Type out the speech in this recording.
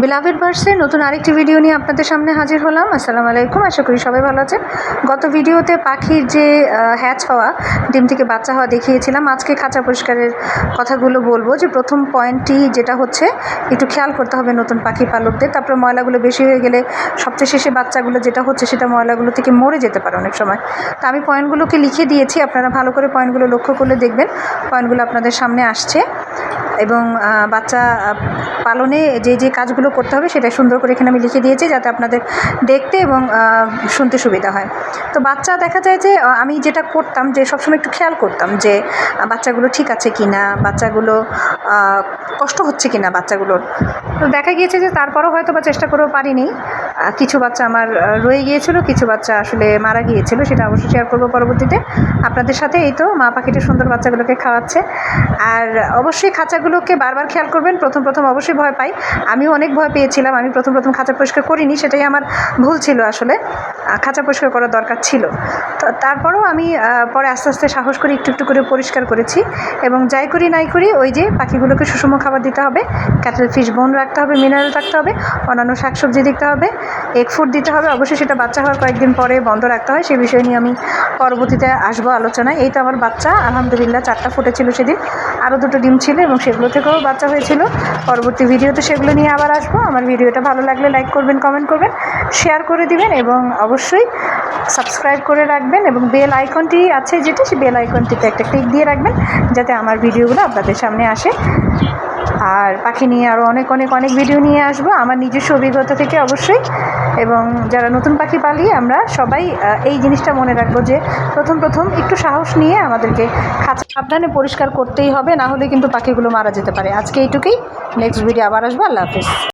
বেলাভেড বার্ডসে নতুন আরেকটি ভিডিও নিয়ে আপনাদের সামনে হাজির হলাম। আসসালামু আলাইকুম, আশা করি সবাই ভালো আছেন। গত ভিডিওতে পাখির যে হ্যাচ হওয়া, ডিম থেকে বাচ্চা হওয়া দেখিয়েছিলাম। আজকে খাঁচা পরিষ্কারের কথাগুলো বলবো। যে প্রথম পয়েন্টটি যেটা হচ্ছে, একটু খেয়াল করতে হবে নতুন পাখি পালকদের। তারপরে ময়লাগুলো বেশি হয়ে গেলে সবচেয়ে শেষে বাচ্চাগুলো যেটা হচ্ছে সেটা ময়লাগুলো থেকে মরে যেতে পারে অনেক সময়। তো আমি পয়েন্টগুলোকে লিখে দিয়েছি, আপনারা ভালো করে পয়েন্টগুলো লক্ষ্য করলে দেখবেন পয়েন্টগুলো আপনাদের সামনে আসছে। এবং বাচ্চা পালনে যে কাজগুলো করতে হবে সেটা সুন্দর করে এখানে আমি লিখে দিয়েছি, যাতে আপনাদের দেখতে এবং শুনতে সুবিধা হয়। তো বাচ্চা দেখা যায় যে আমি যেটা করতাম, যে সবসময় একটু খেয়াল করতাম যে বাচ্চাগুলো ঠিক আছে কি না, বাচ্চাগুলো কষ্ট হচ্ছে কি না বাচ্চাগুলোর। তো দেখা গিয়েছে যে তারপরও হয়তো বা চেষ্টা করেও পারিনি। কিছু বাচ্চা আমার রয়ে গিয়েছিল, কিছু বাচ্চা আসলে মারা গিয়েছিল, সেটা অবশ্যই শেয়ার করবো পরবর্তীতে আপনাদের সাথে। এই তো মা পাখিটা সুন্দর বাচ্চাগুলোকে খাওয়াচ্ছে। আর অবশ্যই খাঁচাগুলোকে বারবার খেয়াল করবেন। প্রথম অবশ্যই ভয় পাই, আমিও অনেক ভয় পেয়েছিলাম। আমি প্রথম খাঁচা পরিষ্কার করিনি, সেটাই আমার ভুল ছিল। আসলে খাঁচা পরিষ্কার করার দরকার ছিল। তো তারপরেও আমি পরে আস্তে আস্তে সাহস করে একটু করে পরিষ্কার করেছি। এবং যাই করি নাই করি, ওই যে পাখিগুলোকে সুষম খাবার দিতে হবে, ক্যাটেল ফিশ বোন রাখতে হবে, মিনারেল রাখতে হবে, অন্যান্য শাকসবজি দিতে হবে, এগ ফুড দিতে হবে। অবশ্যই সেটা বাচ্চা হওয়ার কয়েকদিন পরে বন্ধ রাখতে হয়, সেই বিষয় নিয়ে আমি পরবর্তীতে আসবো আলোচনায়। এই তো আমার বাচ্চা আলহামদুলিল্লাহ 4টা ফুটেছিল সেদিন, আরও 2টো ডিম ছিল এবং সেগুলো থেকেও বাচ্চা হয়েছিল। পরবর্তী ভিডিওতে সেগুলো নিয়ে আবার আসবো। আমার ভিডিওটা ভালো লাগলে লাইক করবেন, কমেন্ট করবেন, শেয়ার করে দিবেন এবং অবশ্যই সাবস্ক্রাইব করে রাখবেন। এবং বেল আইকনটি আছে যেটা, সেই বেল আইকনটিতে একটা ক্লিক দিয়ে রাখবেন, যাতে আমার ভিডিওগুলো আপনাদের সামনে আসে। আর পাখি নিয়ে আরও অনেক ভিডিও নিয়ে আসবো আমার নিজস্ব অভিজ্ঞতা থেকে অবশ্যই। এবং যারা নতুন পাখি পালি আমরা সবাই এই জিনিসটা মনে রাখবো যে প্রথম একটু সাহস নিয়ে আমাদেরকে খাঁচা সাবধানে পরিষ্কার করতেই হবে, না হলে কিন্তু পাখিগুলো মারা যেতে পারে। আজকে এইটুকুই, নেক্সট ভিডিও আবার আসবো। আল্লাহ হাফিজ।